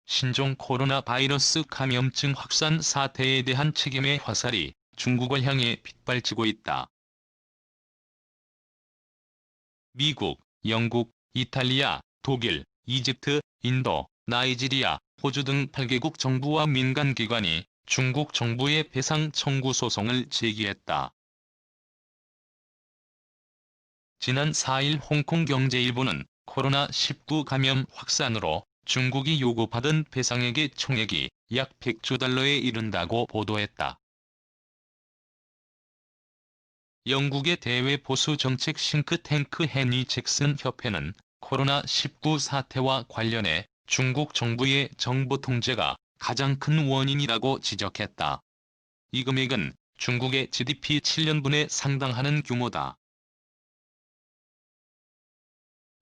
신종 코로나 바이러스 감염증 확산 사태에 대한 책임의 화살이 중국을 향해 빗발치고 있다. 미국, 영국, 이탈리아, 독일, 이집트, 인도, 나이지리아, 호주 등 8개국 정부와 민간기관이 중국 정부의 배상 청구 소송을 제기했다. 지난 4일 홍콩경제일보는 코로나19 감염 확산으로 중국이 요구받은 배상액의 총액이 약 100조 달러에 이른다고 보도했다. 영국의 대외 보수 정책 싱크탱크 헤니 잭슨 협회는 코로나19 사태와 관련해 중국 정부의 정보 통제가 가장 큰 원인이라고 지적했다. 이 금액은 중국의 GDP 7년분에 상당하는 규모다.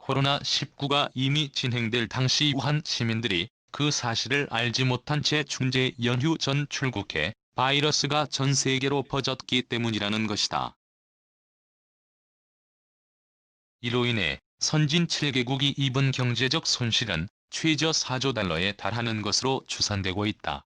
코로나19가 이미 진행될 당시 우한 시민들이 그 사실을 알지 못한 채春节 연휴 전 출국해 바이러스가 전 세계로 퍼졌기 때문이라는 것이다. 이로 인해 선진 7개국이 입은 경제적 손실은 최저 4조 달러에 달하는 것으로 추산되고 있다.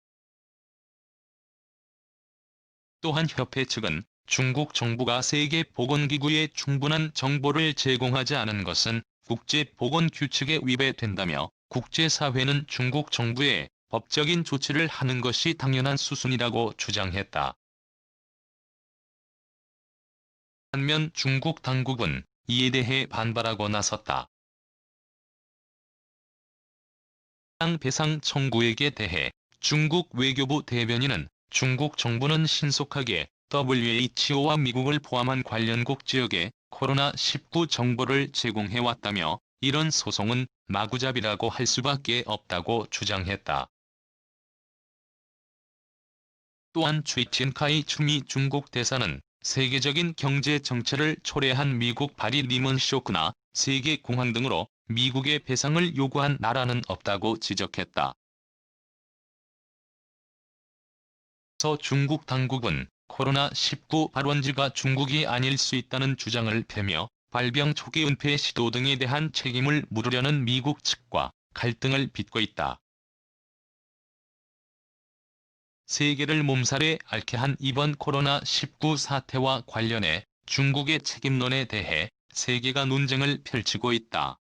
또한 협회 측은 중국 정부가 세계보건기구에 충분한 정보를 제공하지 않은 것은 국제보건규칙에 위배된다며 국제사회는 중국 정부에 법적인 조치를 하는 것이 당연한 수순이라고 주장했다. 반면 중국 당국은 이에 대해 반발하고 나섰다. 배상 청구액에 대해 중국 외교부 대변인은 중국 정부는 신속하게 WHO와 미국을 포함한 관련국 지역에 코로나19 정보를 제공해왔다며 이런 소송은 마구잡이라고 할 수밖에 없다고 주장했다. 또한 최첸카이 추미 중국 대사는 세계적인 경제 정체를 초래한 미국 발이 리먼 쇼크나 세계 공황 등으로 미국의 배상을 요구한 나라는 없다고 지적했다. 중국 당국은 코로나19 발원지가 중국이 아닐 수 있다는 주장을 펴며 발병 초기 은폐 시도 등에 대한 책임을 물으려는 미국 측과 갈등을 빚고 있다. 세계를 몸살에 앓게 한 이번 코로나19 사태와 관련해 중국의 책임론에 대해 세계가 논쟁을 펼치고 있다.